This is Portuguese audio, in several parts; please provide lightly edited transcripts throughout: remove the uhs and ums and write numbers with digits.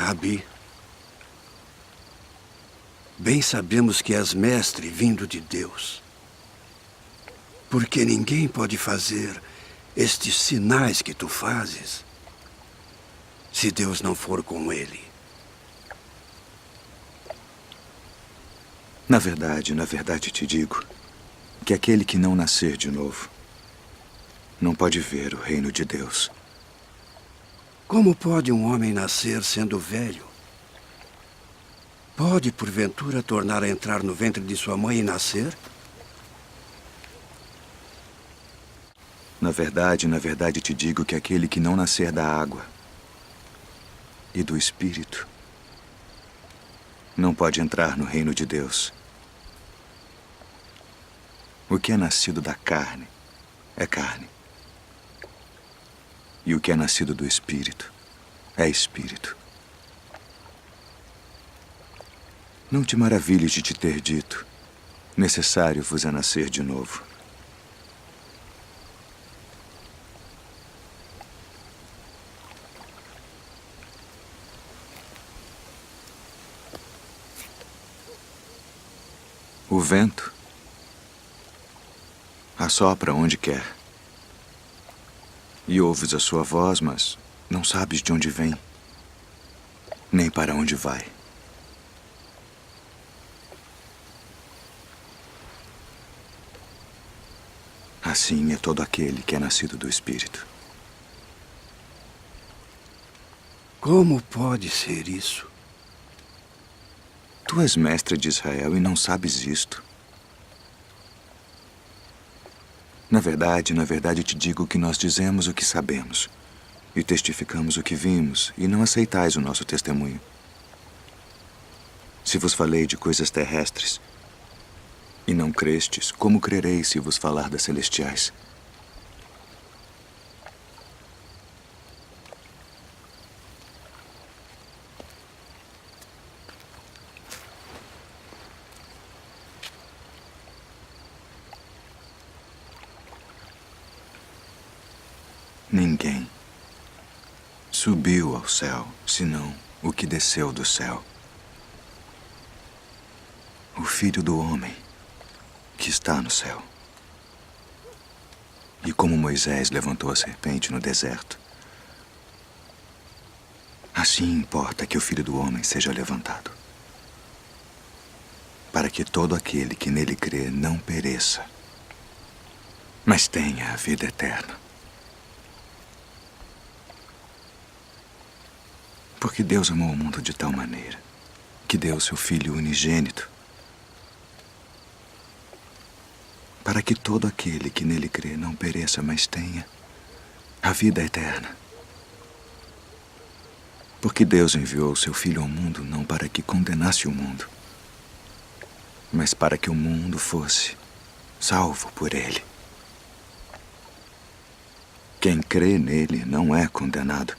Rabi, bem sabemos que és mestre vindo de Deus, porque ninguém pode fazer estes sinais que tu fazes se Deus não for com ele. Na verdade te digo que aquele que não nascer de novo não pode ver o reino de Deus. Como pode um homem nascer sendo velho? Pode, porventura, tornar a entrar no ventre de sua mãe e nascer? Na verdade te digo que aquele que não nascer da água e do Espírito não pode entrar no reino de Deus. O que é nascido da carne é carne. E o que é nascido do Espírito é Espírito. Não te maravilhes de te ter dito: necessário vos é nascer de novo. O vento assopra onde quer. E ouves a sua voz, mas não sabes de onde vem, nem para onde vai. Assim é todo aquele que é nascido do Espírito. Como pode ser isso? Tu és mestre de Israel e não sabes isto. Na verdade te digo que nós dizemos o que sabemos e testificamos o que vimos, e não aceitais o nosso testemunho. Se vos falei de coisas terrestres e não crestes, como crereis se vos falar das celestiais? Ninguém subiu ao céu, senão o que desceu do céu. O Filho do Homem que está no céu. E como Moisés levantou a serpente no deserto, assim importa que o Filho do Homem seja levantado, para que todo aquele que nele crê não pereça, mas tenha a vida eterna. Porque Deus amou o mundo de tal maneira que deu seu Filho unigênito, para que todo aquele que nele crê não pereça, mas tenha a vida eterna. Porque Deus enviou seu Filho ao mundo não para que condenasse o mundo, mas para que o mundo fosse salvo por ele. Quem crê nele não é condenado,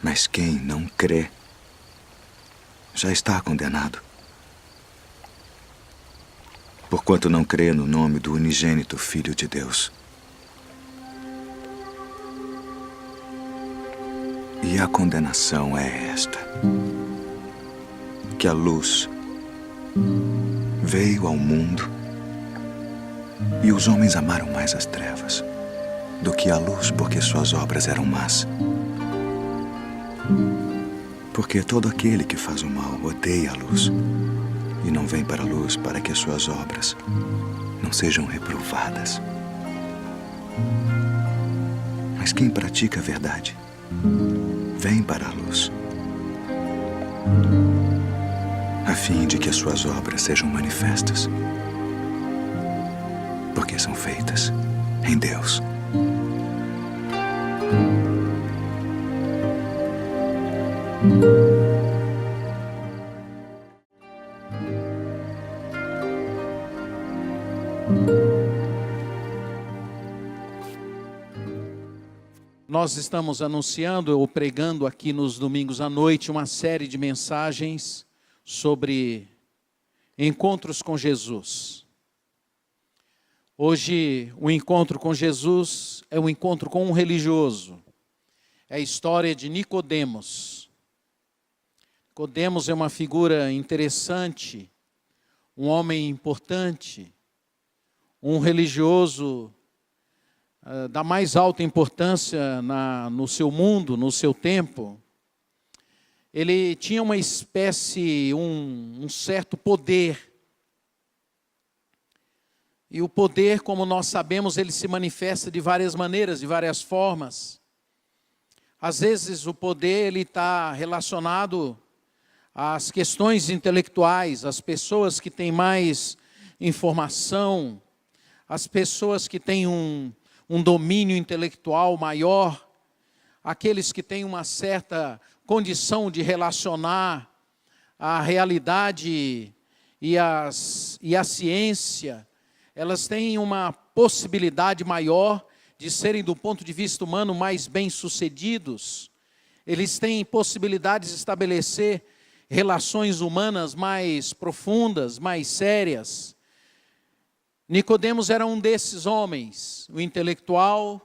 mas quem não crê já está condenado, porquanto não crê no nome do unigênito Filho de Deus. E a condenação é esta: que a luz veio ao mundo e os homens amaram mais as trevas do que a luz, porque suas obras eram más. Porque todo aquele que faz o mal odeia a luz e não vem para a luz, para que as suas obras não sejam reprovadas. Mas quem pratica a verdade vem para a luz, a fim de que as suas obras sejam manifestas, porque são feitas em Deus. Nós estamos anunciando ou pregando aqui nos domingos à noite uma série de mensagens sobre encontros com Jesus. Hoje, o encontro com Jesus é um encontro com um religioso. É a história de Nicodemos. Nicodemos é uma figura interessante, um homem importante, um religioso da mais alta importância no seu mundo, no seu tempo. Ele tinha uma espécie, um certo poder. E o poder, como nós sabemos, ele se manifesta de várias maneiras, de várias formas. Às vezes o poder ele está relacionado às questões intelectuais, às pessoas que têm mais informação, às pessoas que têm um domínio intelectual maior, aqueles que têm uma certa condição de relacionar a realidade e a ciência. Elas têm uma possibilidade maior de serem, do ponto de vista humano, mais bem-sucedidos. Eles têm possibilidades de estabelecer relações humanas mais profundas, mais sérias. Nicodemos era um desses homens, um intelectual,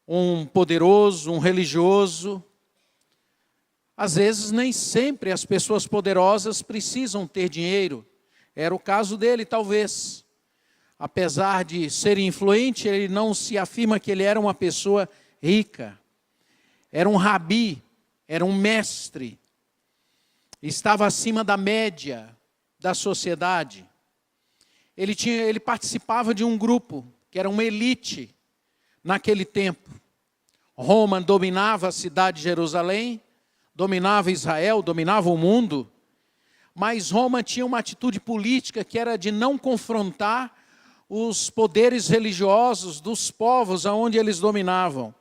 um poderoso, um religioso. Às vezes, nem sempre as pessoas poderosas precisam ter dinheiro. Era o caso dele, talvez. Apesar de ser influente, ele não se afirma que ele era uma pessoa rica. Era um rabi, era um mestre. Estava acima da média da sociedade. Ele participava de um grupo, que era uma elite naquele tempo. Roma dominava a cidade de Jerusalém, dominava Israel, dominava o mundo. Mas Roma tinha uma atitude política que era de não confrontar os poderes religiosos dos povos aonde eles dominavam.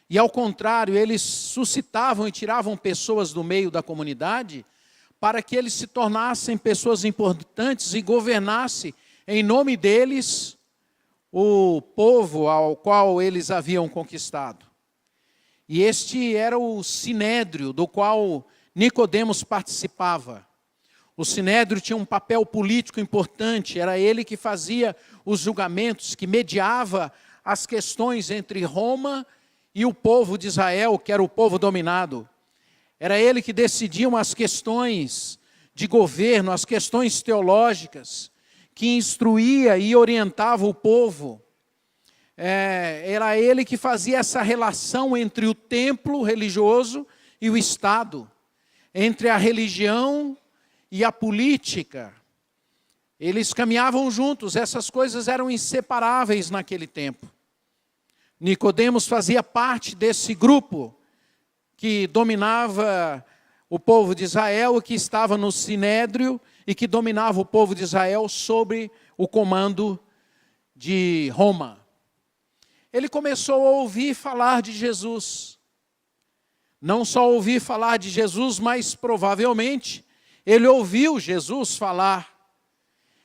E ao contrário, eles suscitavam e tiravam pessoas do meio da comunidade para que eles se tornassem pessoas importantes e governassem em nome deles o povo ao qual eles haviam conquistado. E este era o sinédrio do qual Nicodemos participava. O sinédrio tinha um papel político importante, era ele que fazia os julgamentos, que mediava as questões entre Roma e o povo de Israel, que era o povo dominado. Era ele que decidia as questões de governo, as questões teológicas, que instruía e orientava o povo. Era ele que fazia essa relação entre o templo religioso e o Estado, entre a religião e a política. Eles caminhavam juntos, essas coisas eram inseparáveis naquele tempo. Nicodemos fazia parte desse grupo que dominava o povo de Israel, que estava no sinédrio e que dominava o povo de Israel sob o comando de Roma. Ele começou a ouvir falar de Jesus. Não só ouvir falar de Jesus, mas provavelmente ele ouviu Jesus falar.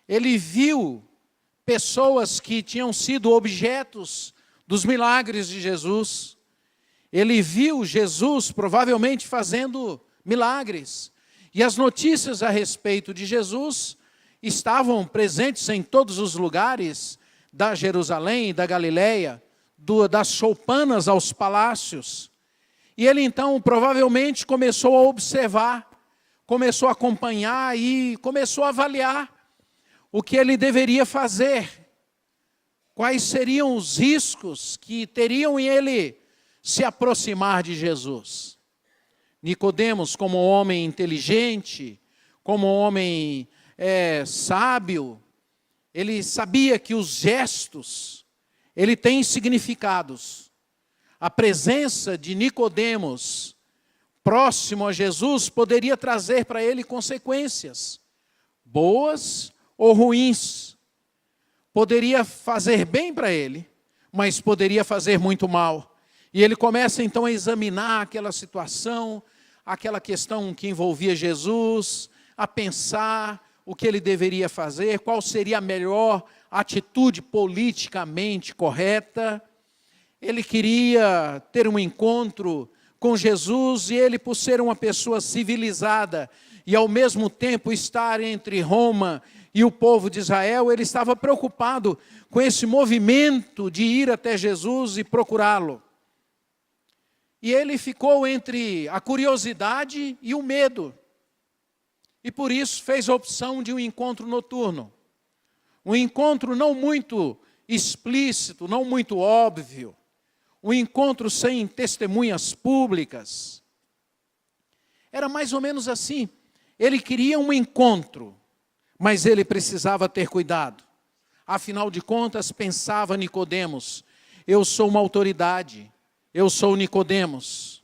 Ele viu pessoas que tinham sido objetos dos milagres de Jesus. Ele viu Jesus provavelmente fazendo milagres. E as notícias a respeito de Jesus estavam presentes em todos os lugares da Jerusalém, da Galileia, das choupanas aos palácios. E ele então provavelmente começou a observar, começou a acompanhar e começou a avaliar o que ele deveria fazer. Quais seriam os riscos que teriam em ele se aproximar de Jesus. Nicodemos, como um homem inteligente, como um homem sábio, ele sabia que os gestos, ele tem significados. A presença de Nicodemos próximo a Jesus poderia trazer para ele consequências, boas ou ruins. Poderia fazer bem para ele, mas poderia fazer muito mal. E ele começa então a examinar aquela situação, aquela questão que envolvia Jesus, a pensar o que ele deveria fazer, qual seria a melhor atitude politicamente correta. Ele queria ter um encontro com Jesus e ele, por ser uma pessoa civilizada e ao mesmo tempo estar entre Roma e o povo de Israel, ele estava preocupado com esse movimento de ir até Jesus e procurá-lo. E ele ficou entre a curiosidade e o medo. E por isso fez a opção de um encontro noturno. Um encontro não muito explícito, não muito óbvio. Um encontro sem testemunhas públicas. Era mais ou menos assim. Ele queria um encontro, mas ele precisava ter cuidado. Afinal de contas, pensava Nicodemos, eu sou uma autoridade, eu sou Nicodemos.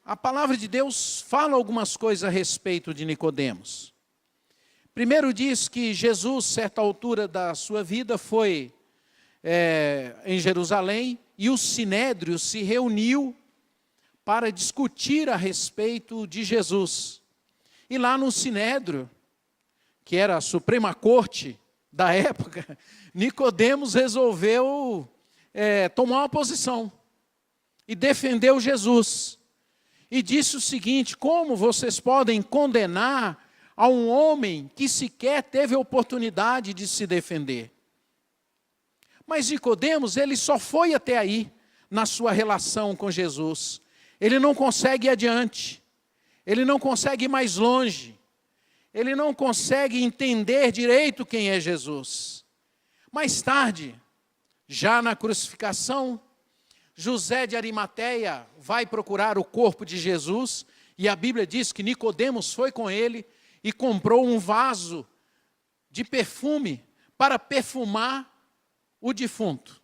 A palavra de Deus fala algumas coisas a respeito de Nicodemos. Primeiro diz que Jesus, certa altura da sua vida, foi em Jerusalém e o Sinédrio se reuniu para discutir a respeito de Jesus. E lá no Sinédrio, que era a Suprema Corte da época, Nicodemos resolveu tomar uma posição e defendeu Jesus. E disse o seguinte: como vocês podem condenar a um homem que sequer teve a oportunidade de se defender? Mas Nicodemos, ele só foi até aí na sua relação com Jesus. Ele não consegue ir adiante. Ele não consegue ir mais longe. Ele não consegue entender direito quem é Jesus. Mais tarde, já na crucificação, José de Arimateia vai procurar o corpo de Jesus, e a Bíblia diz que Nicodemos foi com ele e comprou um vaso de perfume para perfumar o defunto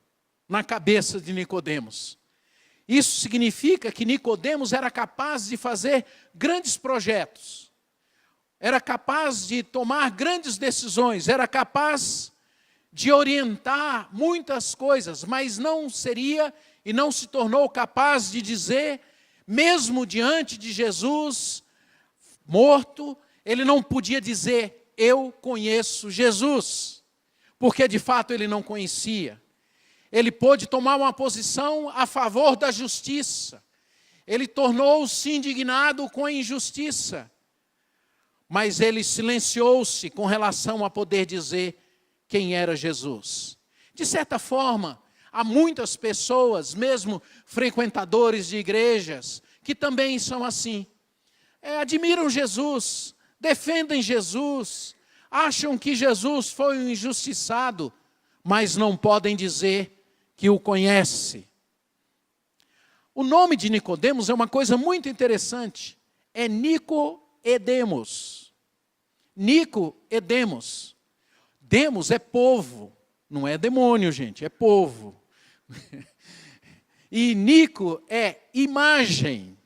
na cabeça de Nicodemos. Isso significa que Nicodemos era capaz de fazer grandes projetos, era capaz de tomar grandes decisões, era capaz de orientar muitas coisas, mas não seria e não se tornou capaz de dizer, mesmo diante de Jesus morto, ele não podia dizer, eu conheço Jesus, porque de fato ele não conhecia. Ele pôde tomar uma posição a favor da justiça. Ele tornou-se indignado com a injustiça. Mas ele silenciou-se com relação a poder dizer quem era Jesus. De certa forma, há muitas pessoas, mesmo frequentadores de igrejas, que também são assim. Admiram Jesus, defendem Jesus, acham que Jesus foi um injustiçado, mas não podem dizer que o conhece. O nome de Nicodemos é uma coisa muito interessante. É Nico-Edemos. Nico-Edemos. Demos é povo. Não é demônio, gente, é povo. E Nico é imagem.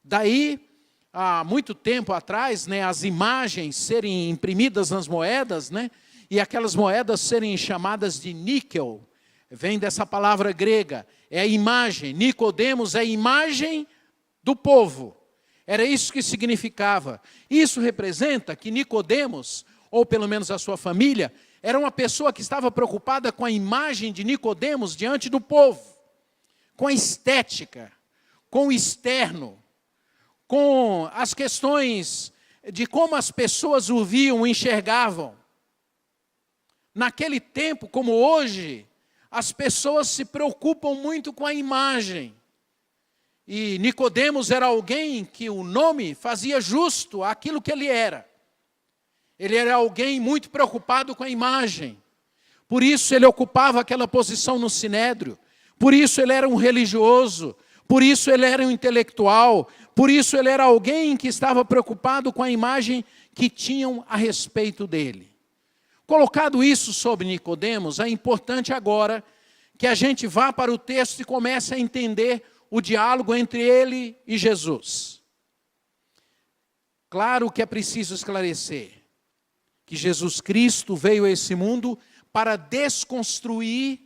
Daí, há muito tempo atrás, as imagens serem imprimidas nas moedas, e aquelas moedas serem chamadas de níquel. Vem dessa palavra grega, é a imagem. Nicodemos é a imagem do povo. Era isso que significava. Isso representa que Nicodemos, ou pelo menos a sua família, era uma pessoa que estava preocupada com a imagem de Nicodemos diante do povo, com a estética, com o externo, com as questões de como as pessoas o viam, o enxergavam. Naquele tempo, como hoje, as pessoas se preocupam muito com a imagem. E Nicodemos era alguém que o nome fazia justo àquilo que ele era. Ele era alguém muito preocupado com a imagem. Por isso ele ocupava aquela posição no Sinédrio. Por isso ele era um religioso. Por isso ele era um intelectual. Por isso ele era alguém que estava preocupado com a imagem que tinham a respeito dele. Colocado isso sobre Nicodemos, é importante agora que a gente vá para o texto e comece a entender o diálogo entre ele e Jesus. Claro que é preciso esclarecer que Jesus Cristo veio a esse mundo para desconstruir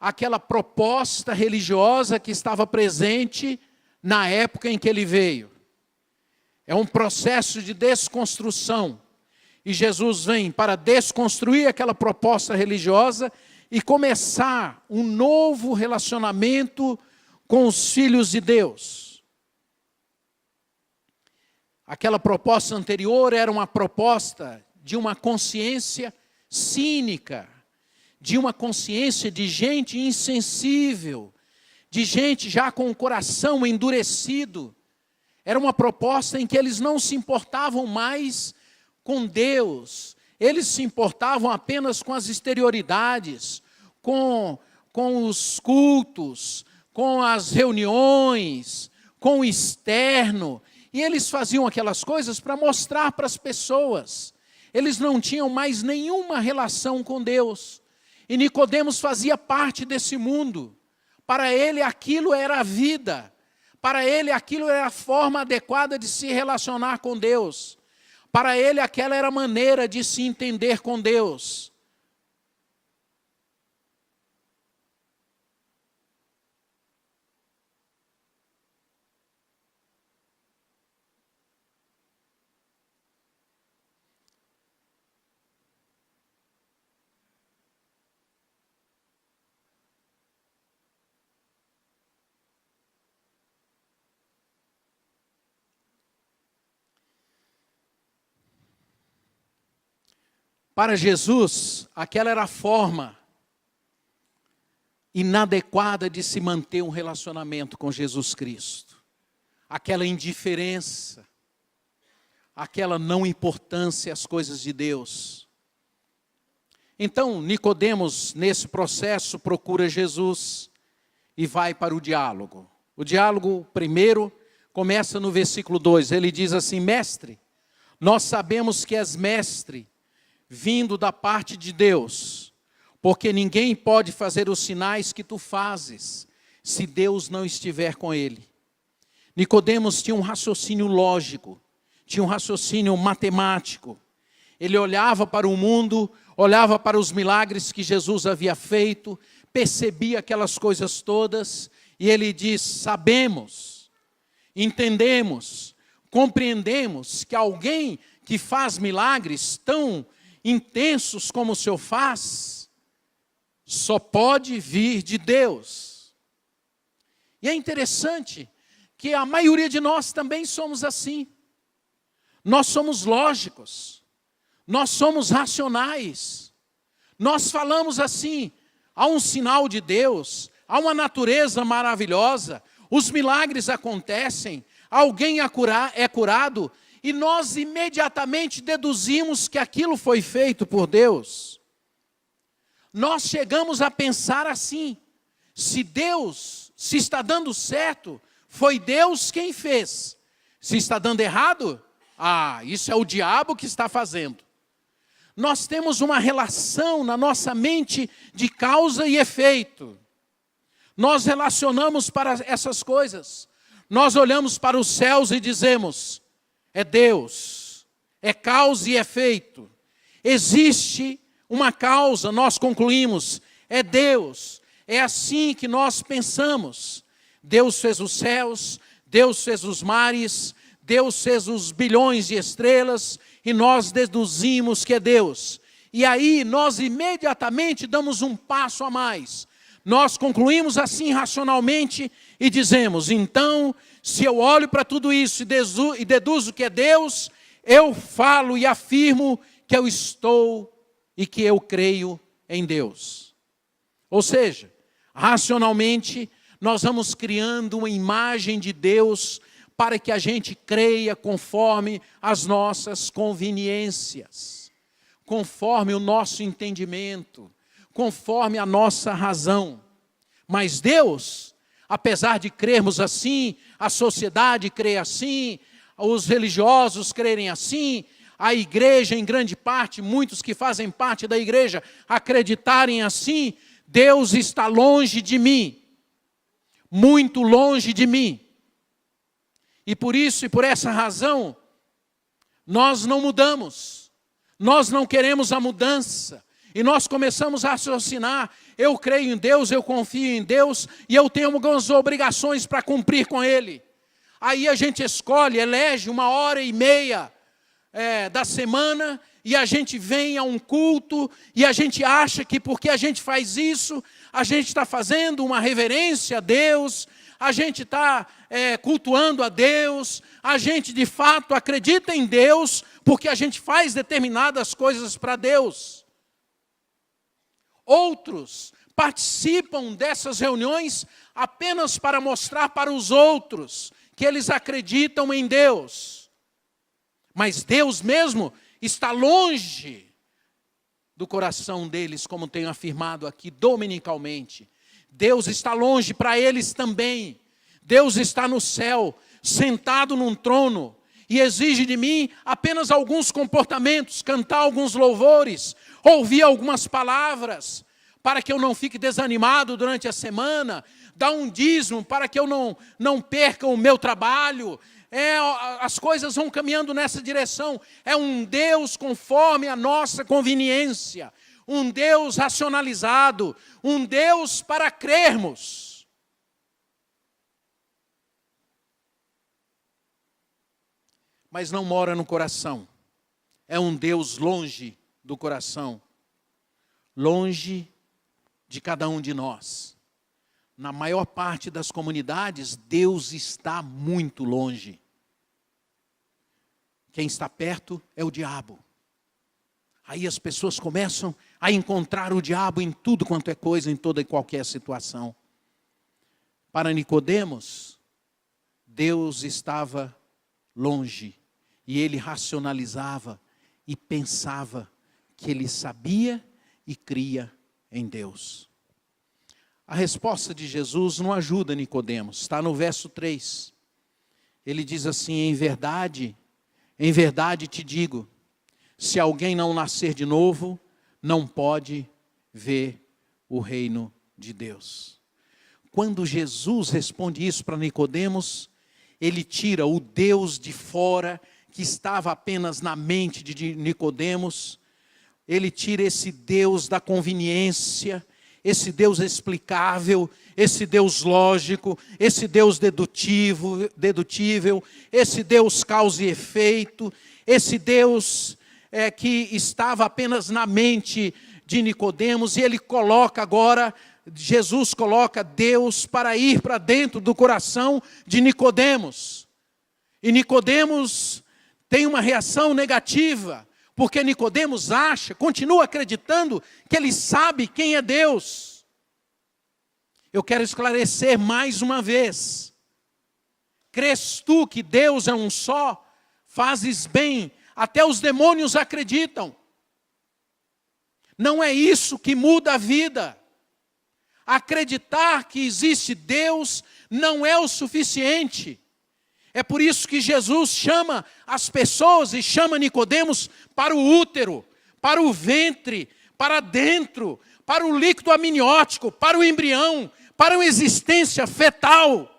aquela proposta religiosa que estava presente na época em que ele veio. É um processo de desconstrução. E Jesus vem para desconstruir aquela proposta religiosa e começar um novo relacionamento com os filhos de Deus. Aquela proposta anterior era uma proposta de uma consciência cínica, de uma consciência de gente insensível, de gente já com o coração endurecido. Era uma proposta em que eles não se importavam mais com Deus. Eles se importavam apenas com as exterioridades, com os cultos, com as reuniões, com o externo. E eles faziam aquelas coisas para mostrar para as pessoas. Eles não tinham mais nenhuma relação com Deus. E Nicodemos fazia parte desse mundo. Para ele aquilo era a vida. Para ele aquilo era a forma adequada de se relacionar com Deus. Para ele aquela era a maneira de se entender com Deus. Para Jesus, aquela era a forma inadequada de se manter um relacionamento com Jesus Cristo. Aquela indiferença, aquela não importância às coisas de Deus. Então, Nicodemos, nesse processo, procura Jesus e vai para o diálogo. O diálogo, primeiro, começa no versículo 2. Ele diz assim: Mestre, nós sabemos que és mestre, vindo da parte de Deus, porque ninguém pode fazer os sinais que tu fazes, se Deus não estiver com ele. Nicodemos tinha um raciocínio lógico, tinha um raciocínio matemático. Ele olhava para o mundo, olhava para os milagres que Jesus havia feito, percebia aquelas coisas todas, e ele diz: sabemos, entendemos, compreendemos que alguém que faz milagres tão intensos como o Senhor faz, só pode vir de Deus. E é interessante que a maioria de nós também somos assim. Nós somos lógicos, nós somos racionais, nós falamos assim: há um sinal de Deus, há uma natureza maravilhosa, os milagres acontecem, alguém é curado, e nós imediatamente deduzimos que aquilo foi feito por Deus. Nós chegamos a pensar assim: se está dando certo, foi Deus quem fez. Se está dando errado, isso é o diabo que está fazendo. Nós temos uma relação na nossa mente de causa e efeito. Nós relacionamos para essas coisas. Nós olhamos para os céus e dizemos: é Deus, é causa e efeito. Existe uma causa, nós concluímos, é Deus. É assim que nós pensamos. Deus fez os céus, Deus fez os mares, Deus fez os bilhões de estrelas, e nós deduzimos que é Deus. E aí nós imediatamente damos um passo a mais. Nós concluímos assim racionalmente e dizemos: então, se eu olho para tudo isso e deduzo que é Deus, eu falo e afirmo que eu estou e que eu creio em Deus. Ou seja, racionalmente, nós vamos criando uma imagem de Deus para que a gente creia conforme as nossas conveniências, conforme o nosso entendimento, conforme a nossa razão. Mas Deus, apesar de crermos assim, a sociedade crê assim, os religiosos crerem assim, a igreja em grande parte, muitos que fazem parte da igreja acreditarem assim, Deus está longe de mim, muito longe de mim. E por isso e por essa razão, nós não mudamos, nós não queremos a mudança. E nós começamos a raciocinar: eu creio em Deus, eu confio em Deus, e eu tenho algumas obrigações para cumprir com Ele. Aí a gente elege 1h30 da semana, e a gente vem a um culto, e a gente acha que porque a gente faz isso, a gente está fazendo uma reverência a Deus, a gente está cultuando a Deus, a gente de fato acredita em Deus, porque a gente faz determinadas coisas para Deus. Outros participam dessas reuniões apenas para mostrar para os outros que eles acreditam em Deus. Mas Deus mesmo está longe do coração deles, como tenho afirmado aqui dominicalmente. Deus está longe para eles também. Deus está no céu, sentado num trono, e exige de mim apenas alguns comportamentos, cantar alguns louvores, ouvir algumas palavras, para que eu não fique desanimado durante a semana, dar um dízimo para que eu não perca o meu trabalho. As coisas vão caminhando nessa direção. É um Deus conforme a nossa conveniência, um Deus racionalizado, um Deus para crermos. Mas não mora no coração. É um Deus longe do coração, longe de cada um de nós. Na maior parte das comunidades, Deus está muito longe. Quem está perto é o diabo. Aí as pessoas começam a encontrar o diabo em tudo quanto é coisa, em toda e qualquer situação. Para Nicodemos, Deus estava longe. E ele racionalizava e pensava que ele sabia e cria em Deus. A resposta de Jesus não ajuda Nicodemos. Está no verso 3. Ele diz assim: em verdade te digo, se alguém não nascer de novo, não pode ver o reino de Deus. Quando Jesus responde isso para Nicodemos, ele tira o Deus de fora, que estava apenas na mente de Nicodemos. Ele tira esse Deus da conveniência, esse Deus explicável, esse Deus lógico, esse Deus dedutível, esse Deus causa e efeito, esse Deus que estava apenas na mente de Nicodemos, e ele coloca agora, Jesus coloca Deus para ir para dentro do coração de Nicodemos. E Nicodemos tem uma reação negativa, porque Nicodemos continua acreditando que ele sabe quem é Deus. Eu quero esclarecer mais uma vez. Crês tu que Deus é um só? Fazes bem, até os demônios acreditam. Não é isso que muda a vida. Acreditar que existe Deus não é o suficiente. É por isso que Jesus chama as pessoas e chama Nicodemos para o útero, para o ventre, para dentro, para o líquido amniótico, para o embrião, para uma existência fetal.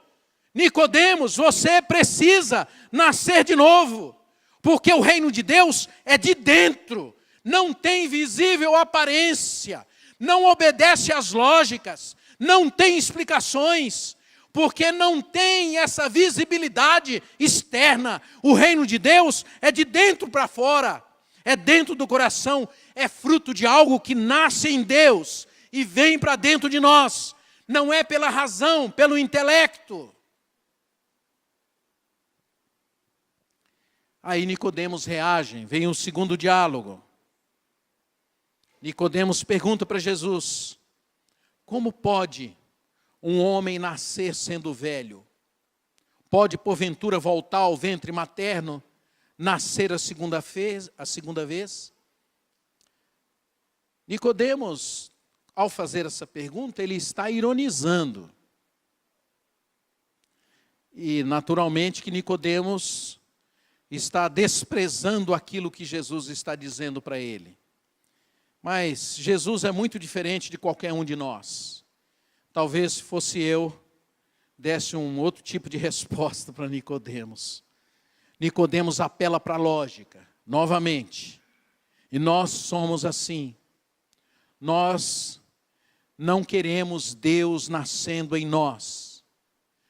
Nicodemos, você precisa nascer de novo, porque o reino de Deus é de dentro, não tem visível aparência, não obedece às lógicas, não tem explicações, porque não tem essa visibilidade externa. O reino de Deus é de dentro para fora, é dentro do coração, é fruto de algo que nasce em Deus e vem para dentro de nós. Não é pela razão, pelo intelecto. Aí Nicodemos reage, vem um segundo diálogo. Nicodemos pergunta para Jesus: como pode um homem nascer sendo velho? Pode, porventura, voltar ao ventre materno, nascer a segunda vez? Nicodemos, ao fazer essa pergunta, ele está ironizando. E, naturalmente, que Nicodemos está desprezando aquilo que Jesus está dizendo para ele. Mas Jesus é muito diferente de qualquer um de nós. Talvez, se fosse eu, desse um outro tipo de resposta para Nicodemos. Nicodemos apela para a lógica, novamente. E nós somos assim. Nós não queremos Deus nascendo em nós.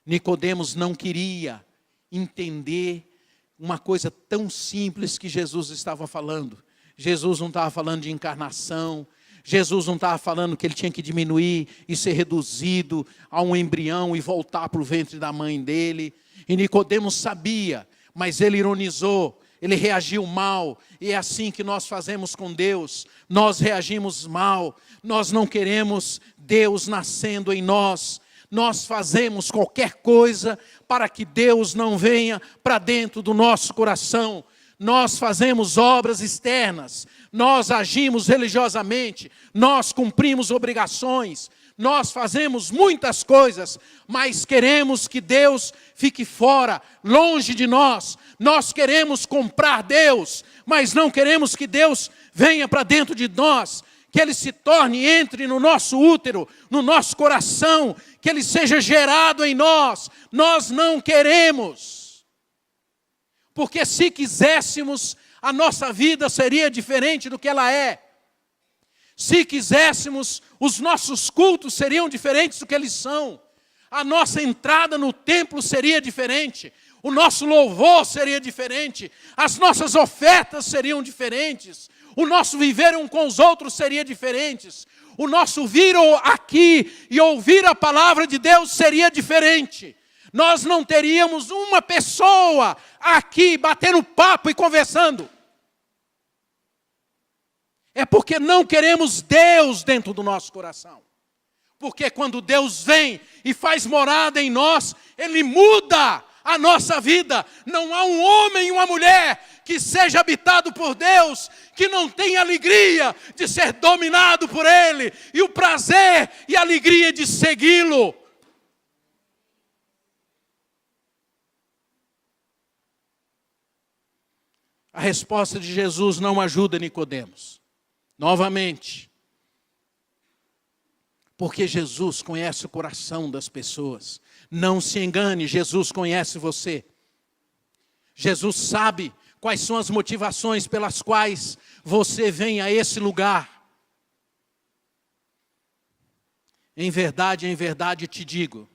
Nicodemos não queria entender uma coisa tão simples que Jesus estava falando. Jesus não estava falando de encarnação. Jesus não estava falando que ele tinha que diminuir e ser reduzido a um embrião e voltar para o ventre da mãe dele. E Nicodemos sabia, mas ele ironizou, ele reagiu mal. E é assim que nós fazemos com Deus. Nós reagimos mal, nós não queremos Deus nascendo em nós. nós fazemos qualquer coisa para que Deus não venha para dentro do nosso coração. Nós fazemos obras externas, nós agimos religiosamente, nós cumprimos obrigações, nós fazemos muitas coisas, mas queremos que Deus fique fora, longe de nós. Nós queremos comprar Deus, mas não queremos que Deus venha para dentro de nós, que Ele se torne, entre no nosso útero, no nosso coração, que Ele seja gerado em nós. Nós não queremos, porque se quiséssemos, a nossa vida seria diferente do que ela é. Se quiséssemos, os nossos cultos seriam diferentes do que eles são. A nossa entrada no templo seria diferente. O nosso louvor seria diferente. As nossas ofertas seriam diferentes. O nosso viver um com os outros seria diferente. O nosso vir aqui e ouvir a palavra de Deus seria diferente. Nós não teríamos uma pessoa aqui batendo papo e conversando. É porque não queremos Deus dentro do nosso coração. Porque quando Deus vem e faz morada em nós, Ele muda a nossa vida. Não há um homem e uma mulher que seja habitado por Deus, que não tenha alegria de ser dominado por Ele, e o prazer e a alegria de segui-lo. A resposta de Jesus não ajuda Nicodemos. Novamente, porque Jesus conhece o coração das pessoas. Não se engane, Jesus conhece você. Jesus sabe quais são as motivações pelas quais você vem a esse lugar. Em verdade te digo,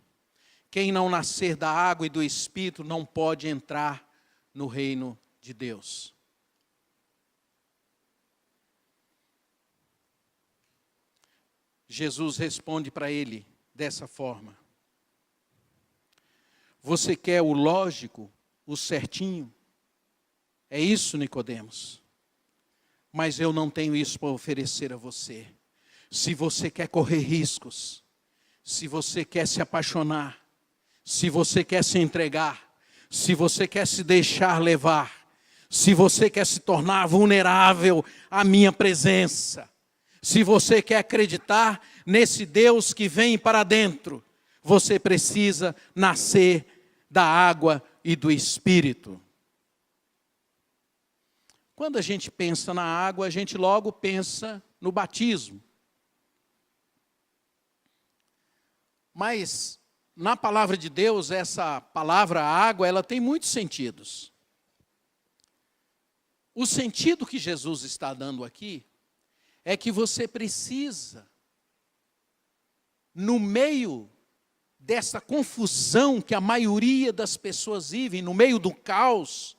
quem não nascer da água e do Espírito não pode entrar no reino de Deus. Jesus responde para ele dessa forma: você quer o lógico, o certinho? É isso, Nicodemos. Mas eu não tenho isso para oferecer a você. Se você quer correr riscos, se você quer se apaixonar, se você quer se entregar, se você quer se deixar levar, se você quer se tornar vulnerável à minha presença, se você quer acreditar nesse Deus que vem para dentro, você precisa nascer da água e do Espírito. Quando a gente pensa na água, a gente logo pensa no batismo. Mas na palavra de Deus, essa palavra água, ela tem muitos sentidos. O sentido que Jesus está dando aqui é que você precisa, no meio dessa confusão que a maioria das pessoas vivem, no meio do caos,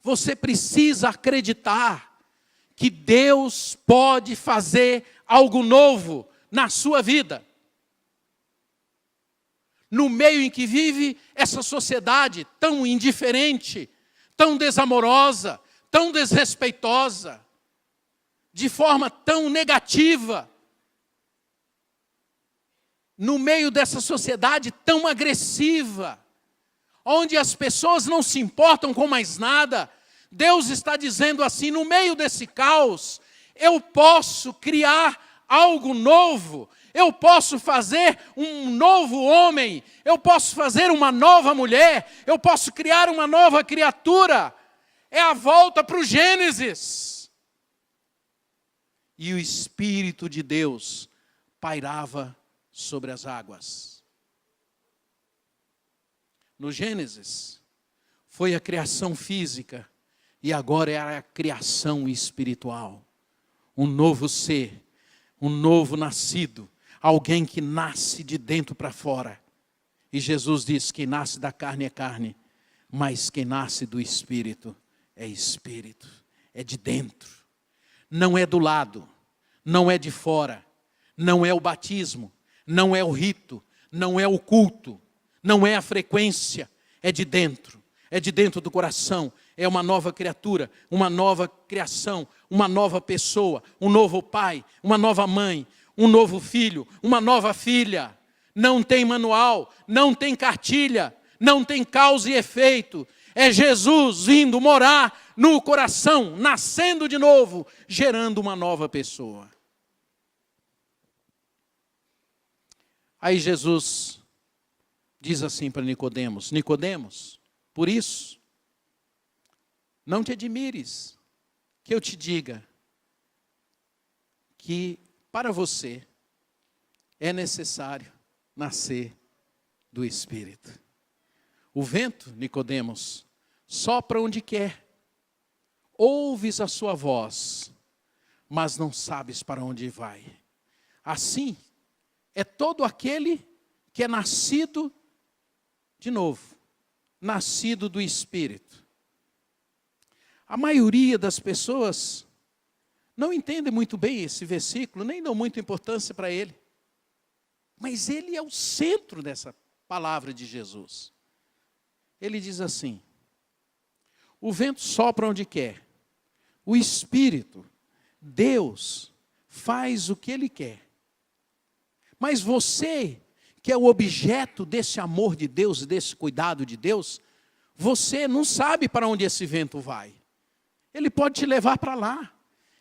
você precisa acreditar que Deus pode fazer algo novo na sua vida. No meio em que vive essa sociedade tão indiferente, tão desamorosa, tão desrespeitosa, de forma tão negativa, no meio dessa sociedade tão agressiva, onde as pessoas não se importam com mais nada, Deus está dizendo assim: no meio desse caos, eu posso criar algo novo, eu posso fazer um novo homem, eu posso fazer uma nova mulher, eu posso criar uma nova criatura. É a volta para o Gênesis. E o Espírito de Deus pairava sobre as águas. No Gênesis, foi a criação física, e agora é a criação espiritual. Um novo ser, um novo nascido, alguém que nasce de dentro para fora. E Jesus diz: quem nasce da carne é carne, mas quem nasce do Espírito é Espírito, é de dentro. Não é do lado, não é de fora, não é o batismo, não é o rito, não é o culto, não é a frequência, é de dentro do coração. É uma nova criatura, uma nova criação, uma nova pessoa, um novo pai, uma nova mãe, um novo filho, uma nova filha. não tem manual, não tem cartilha, não tem causa e efeito. É Jesus vindo morar no coração, nascendo de novo, gerando uma nova pessoa. Aí Jesus diz assim para Nicodemos: Nicodemos, por isso, não te admires que eu te diga que para você é necessário nascer do Espírito. O vento, Nicodemos, sopra onde quer. Ouves a sua voz, mas não sabes para onde vai. Assim é todo aquele que é nascido de novo, nascido do Espírito. A maioria das pessoas não entende muito bem esse versículo, nem dão muita importância para ele. Mas ele é o centro dessa palavra de Jesus. Ele diz assim: o vento sopra onde quer, o Espírito, Deus, faz o que Ele quer. Mas você, que é o objeto desse amor de Deus e desse cuidado de Deus, você não sabe para onde esse vento vai. Ele pode te levar para lá,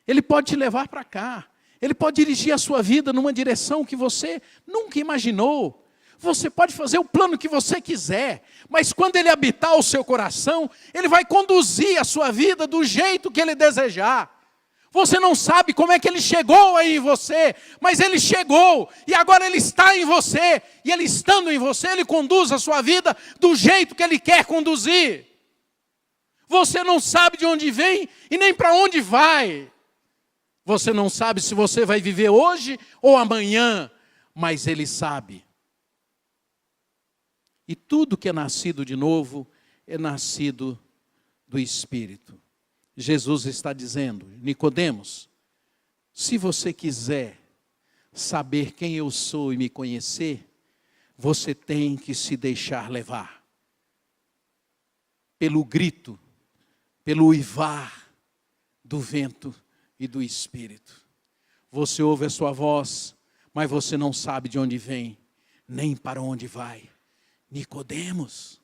ele pode te levar para cá, ele pode dirigir a sua vida numa direção que você nunca imaginou. Você pode fazer o plano que você quiser, mas quando ele habitar o seu coração, ele vai conduzir a sua vida do jeito que ele desejar. Você não sabe como é que ele chegou aí em você, mas ele chegou e agora ele está em você. E ele estando em você, ele conduz a sua vida do jeito que ele quer conduzir. Você não sabe de onde vem e nem para onde vai. Você não sabe se você vai viver hoje ou amanhã, mas ele sabe. E tudo que é nascido de novo é nascido do Espírito. Jesus está dizendo: Nicodemos, se você quiser saber quem eu sou e me conhecer, você tem que se deixar levar pelo grito, pelo uivar do vento e do Espírito. Você ouve a sua voz, mas você não sabe de onde vem, nem para onde vai. Nicodemos,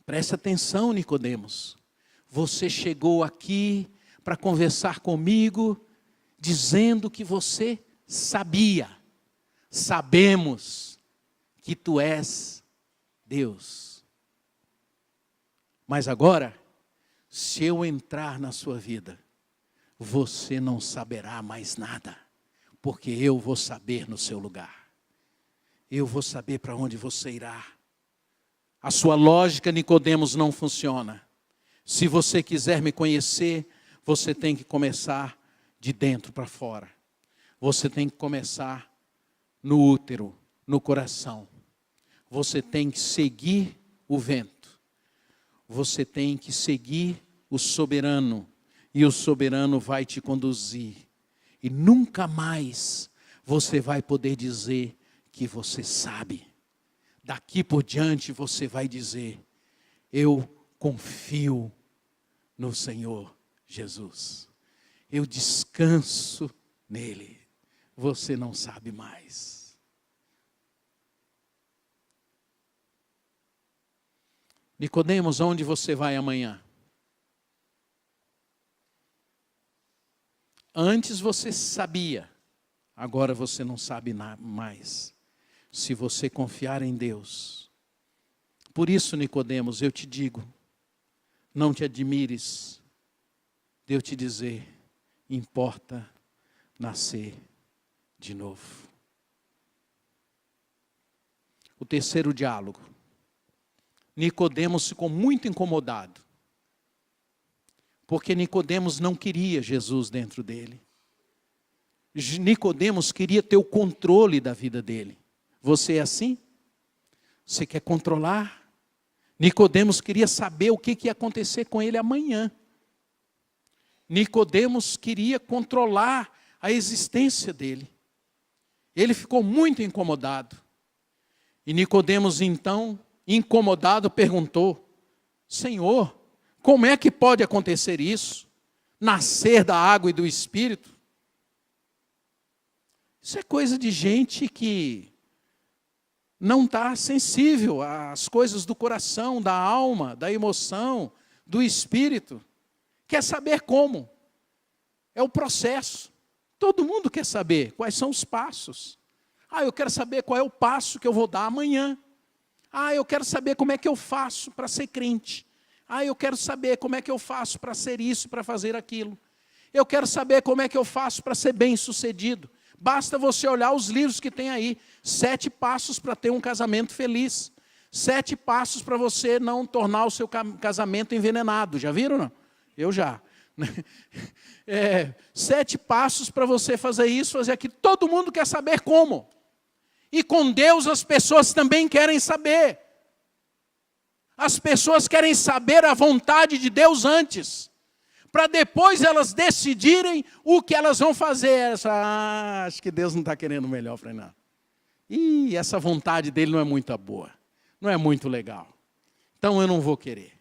preste atenção, Nicodemos. Você chegou aqui para conversar comigo, dizendo que você sabia. Sabemos que tu és Deus. Mas agora, se eu entrar na sua vida, você não saberá mais nada, porque eu vou saber no seu lugar. Eu vou saber para onde você irá. A sua lógica, Nicodemos, não funciona. Se você quiser me conhecer, você tem que começar de dentro para fora. Você tem que começar no útero, no coração. Você tem que seguir o vento. Você tem que seguir o soberano. E o soberano vai te conduzir. E nunca mais você vai poder dizer que você sabe. Daqui por diante você vai dizer: eu confio no Senhor Jesus. Eu descanso nele. Você não sabe mais. Nicodemos, aonde você vai amanhã? Antes você sabia, agora você não sabe mais. Se você confiar em Deus. Por isso, Nicodemos, eu te digo, não te admires de eu te dizer, importa nascer de novo. O terceiro diálogo. Nicodemos ficou muito incomodado, porque Nicodemos não queria Jesus dentro dele. Nicodemos queria ter o controle da vida dele. Você é assim? Você quer controlar? Nicodemos queria saber o que ia acontecer com ele amanhã. Nicodemos queria controlar a existência dele. Ele ficou muito incomodado. E Nicodemos, então, incomodado, perguntou: Senhor, como é que pode acontecer isso? Nascer da água e do Espírito? Isso é coisa de gente que não está sensível às coisas do coração, da alma, da emoção, do espírito. Quer saber como. É o processo. Todo mundo quer saber quais são os passos. Eu quero saber qual é o passo que eu vou dar amanhã. Eu quero saber como é que eu faço para ser crente. Eu quero saber como é que eu faço para ser isso, para fazer aquilo. Eu quero saber como é que eu faço para ser bem-sucedido. Basta você olhar os livros que tem aí. 7 passos para ter um casamento feliz. 7 passos para você não tornar o seu casamento envenenado. Já viram, não? Eu já. 7 passos para você fazer isso, fazer aquilo. Todo mundo quer saber como. E com Deus as pessoas também querem saber. As pessoas querem saber a vontade de Deus antes, para depois elas decidirem o que elas vão fazer. Acho que Deus não está querendo o melhor para nós. Essa vontade dele não é muito boa, não é muito legal. Então eu não vou querer.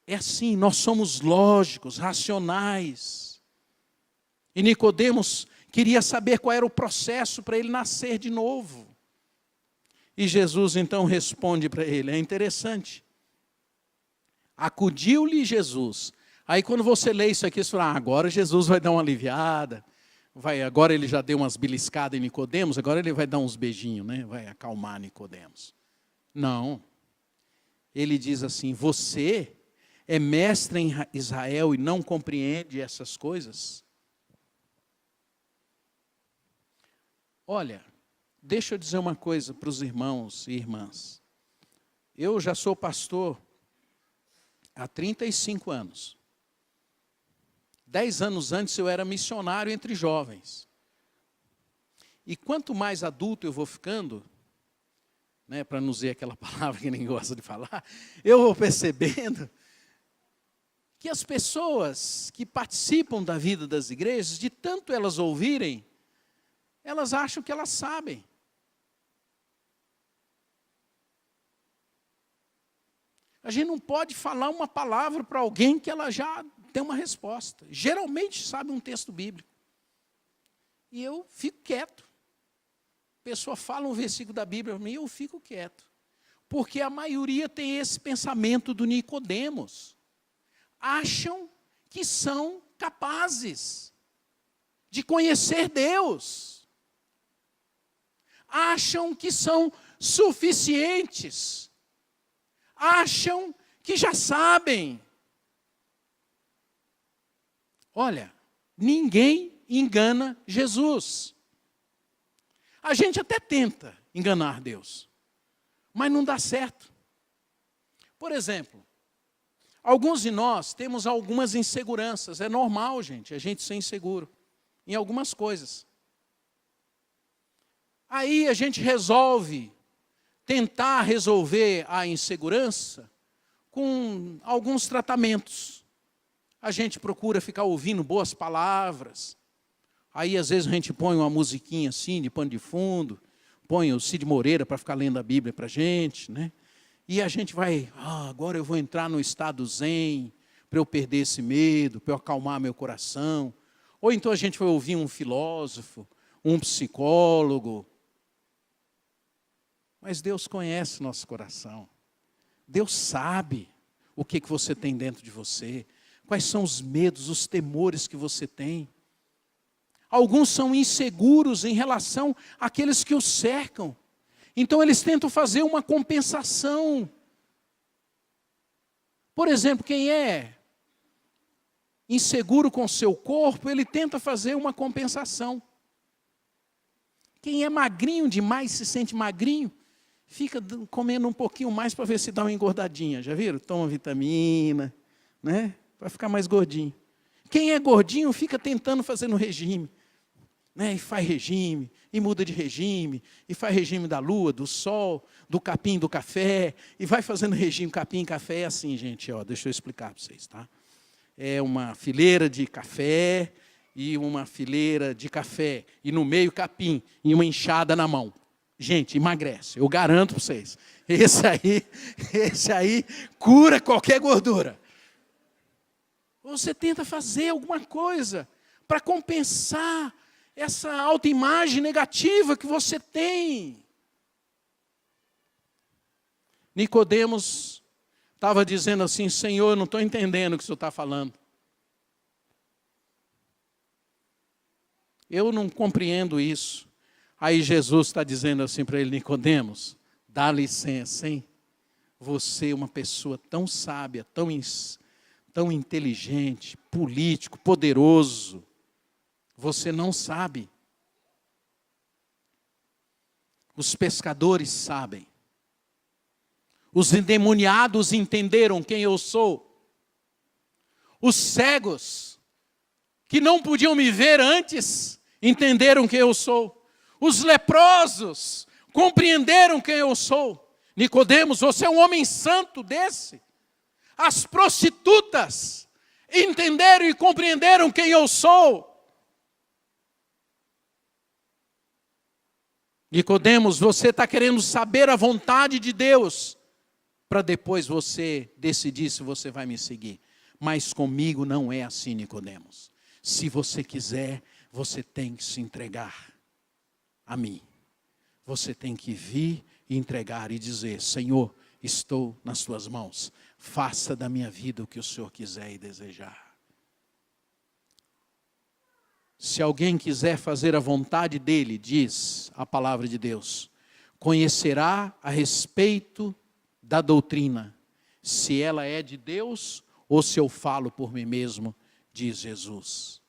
É assim, nós somos lógicos, racionais. E Nicodemos queria saber qual era o processo para ele nascer de novo. E Jesus então responde para ele, é interessante. Acudiu-lhe Jesus. Aí quando você lê isso aqui, você fala, agora Jesus vai dar uma aliviada. Agora ele já deu umas beliscadas em Nicodemos, agora ele vai dar uns beijinhos, né? Vai acalmar Nicodemos. Não. Ele diz assim, você é mestre em Israel e não compreende essas coisas? Olha, deixa eu dizer uma coisa para os irmãos e irmãs. Eu já sou pastor há 35 anos. 10 anos antes eu era missionário entre jovens. E quanto mais adulto eu vou ficando, né, para não dizer aquela palavra que nem gosta de falar, eu vou percebendo que as pessoas que participam da vida das igrejas, de tanto elas ouvirem, elas acham que elas sabem. A gente não pode falar uma palavra para alguém que ela já tem uma resposta. Geralmente sabe um texto bíblico. E eu fico quieto. A pessoa fala um versículo da Bíblia para mim e eu fico quieto. Porque a maioria tem esse pensamento do Nicodemos. Acham que são capazes de conhecer Deus. Acham que são suficientes. Acham que já sabem. Olha, ninguém engana Jesus. A gente até tenta enganar Deus, mas não dá certo. Por exemplo, alguns de nós temos algumas inseguranças. É normal, gente, a gente ser inseguro em algumas coisas. Aí a gente resolve tentar resolver a insegurança com alguns tratamentos. A gente procura ficar ouvindo boas palavras. Aí às vezes a gente põe uma musiquinha assim, de pano de fundo, põe o Cid Moreira para ficar lendo a Bíblia para a gente, né? E a gente vai, agora eu vou entrar no estado zen, para eu perder esse medo, para eu acalmar meu coração. Ou então a gente vai ouvir um filósofo, um psicólogo. Mas Deus conhece nosso coração. Deus sabe o que você tem dentro de você. Quais são os medos, os temores que você tem. Alguns são inseguros em relação àqueles que os cercam. Então eles tentam fazer uma compensação. Por exemplo, quem é inseguro com o seu corpo, ele tenta fazer uma compensação. Quem é magrinho demais, se sente magrinho, fica comendo um pouquinho mais para ver se dá uma engordadinha. Já viram? Toma vitamina, né? Para ficar mais gordinho. Quem é gordinho fica tentando fazer no regime. Né? E faz regime, e muda de regime, e faz regime da lua, do sol, do capim, do café, e vai fazendo regime capim, café, é assim, gente, deixa eu explicar para vocês, tá? É uma fileira de café, e uma fileira de café, e no meio capim, e uma enxada na mão. Gente, emagrece, eu garanto para vocês. Esse aí cura qualquer gordura. Você tenta fazer alguma coisa para compensar essa autoimagem negativa que você tem. Nicodemos estava dizendo assim: Senhor, eu não estou entendendo o que o Senhor está falando. Eu não compreendo isso. Aí Jesus está dizendo assim para ele: Nicodemos, dá licença, hein? Você é uma pessoa tão sábia, tão inteligente, político, poderoso. Você não sabe. Os pescadores sabem. Os endemoniados entenderam quem eu sou. Os cegos, que não podiam me ver antes, entenderam quem eu sou. Os leprosos compreenderam quem eu sou. Nicodemos, você é um homem santo desse. As prostitutas entenderam e compreenderam quem eu sou. Nicodemos, você está querendo saber a vontade de Deus, para depois você decidir se você vai me seguir. Mas comigo não é assim, Nicodemos. Se você quiser, você tem que se entregar a mim. Você tem que vir e entregar e dizer: Senhor, estou nas tuas mãos. Faça da minha vida o que o Senhor quiser e desejar. Se alguém quiser fazer a vontade dele, diz a palavra de Deus, conhecerá a respeito da doutrina, se ela é de Deus ou se eu falo por mim mesmo, diz Jesus.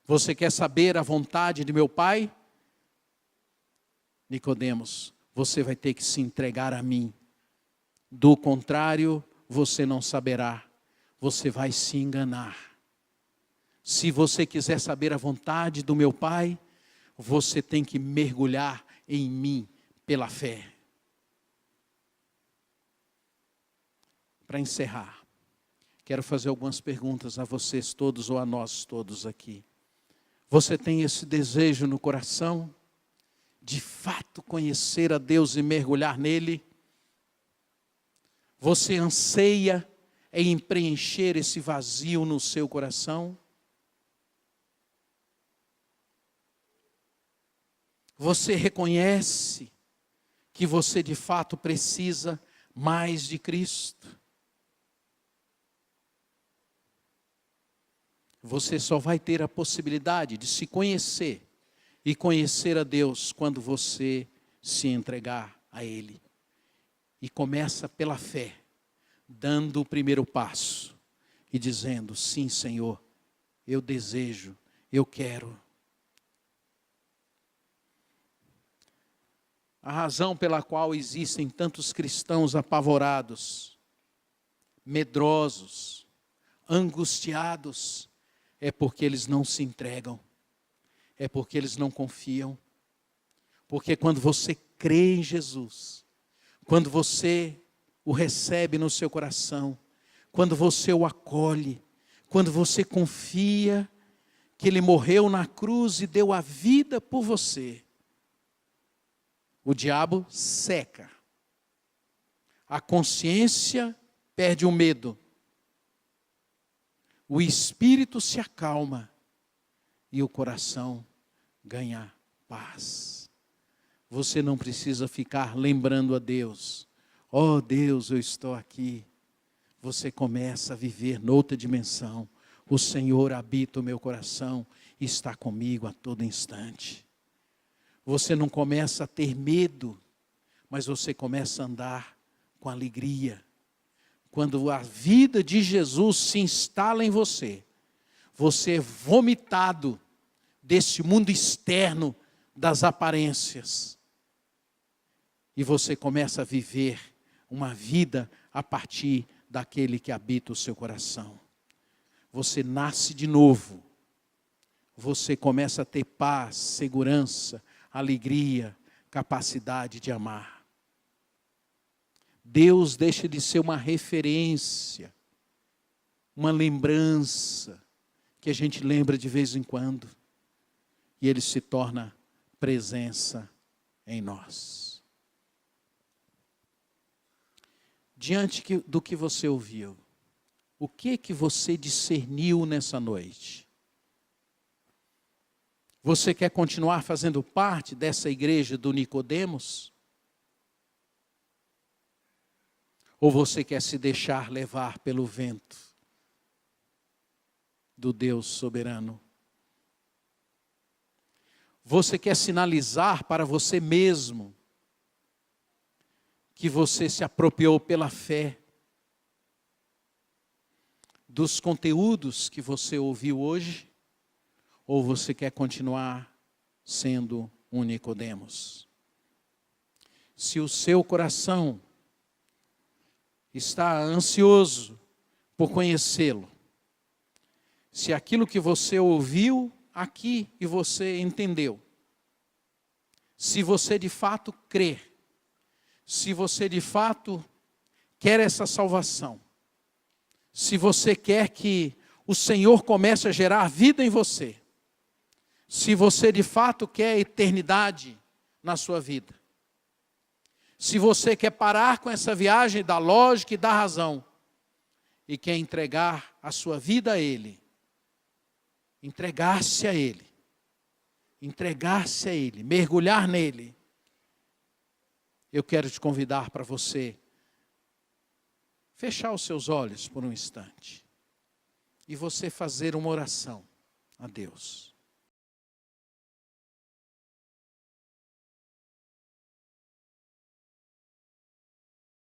Você quer saber a vontade de meu Pai? Nicodemos, você vai ter que se entregar a mim. Do contrário, você não saberá. Você vai se enganar. Se você quiser saber a vontade do meu Pai, você tem que mergulhar em mim pela fé. Para encerrar, quero fazer algumas perguntas a vocês todos ou a nós todos aqui. Você tem esse desejo no coração de fato conhecer a Deus e mergulhar nele? Você anseia em preencher esse vazio no seu coração? Você reconhece que você de fato precisa mais de Cristo? Você só vai ter a possibilidade de se conhecer e conhecer a Deus quando você se entregar a Ele. E começa pela fé, dando o primeiro passo e dizendo: sim, Senhor, eu desejo, eu quero. A razão pela qual existem tantos cristãos apavorados, medrosos, angustiados, é porque eles não se entregam, é porque eles não confiam. Porque quando você crê em Jesus, quando você o recebe no seu coração, quando você o acolhe, quando você confia que Ele morreu na cruz e deu a vida por você, o diabo seca, a consciência perde o medo, o espírito se acalma e o coração ganha paz. Você não precisa ficar lembrando a Deus: oh Deus, eu estou aqui. Você começa a viver noutra dimensão. O Senhor habita o meu coração e está comigo a todo instante. Você não começa a ter medo, mas você começa a andar com alegria. Quando a vida de Jesus se instala em você, você é vomitado desse mundo externo das aparências. E você começa a viver uma vida a partir daquele que habita o seu coração. Você nasce de novo. Você começa a ter paz, segurança, alegria, capacidade de amar. Deus deixa de ser uma referência, uma lembrança, que a gente lembra de vez em quando, e Ele se torna presença em nós. Diante do que você ouviu, o que você discerniu nessa noite? Você quer continuar fazendo parte dessa igreja do Nicodemos? Ou você quer se deixar levar pelo vento do Deus soberano? Você quer sinalizar para você mesmo que você se apropriou pela fé dos conteúdos que você ouviu hoje? Ou você quer continuar sendo um Nicodemos? Se o seu coração está ansioso por conhecê-lo, se aquilo que você ouviu aqui e você entendeu, se você de fato crê, se você de fato quer essa salvação, se você quer que o Senhor comece a gerar vida em você, se você de fato quer eternidade na sua vida, se você quer parar com essa viagem da lógica e da razão e quer entregar a sua vida a Ele, entregar-se a Ele, mergulhar nele, eu quero te convidar para você fechar os seus olhos por um instante e você fazer uma oração a Deus.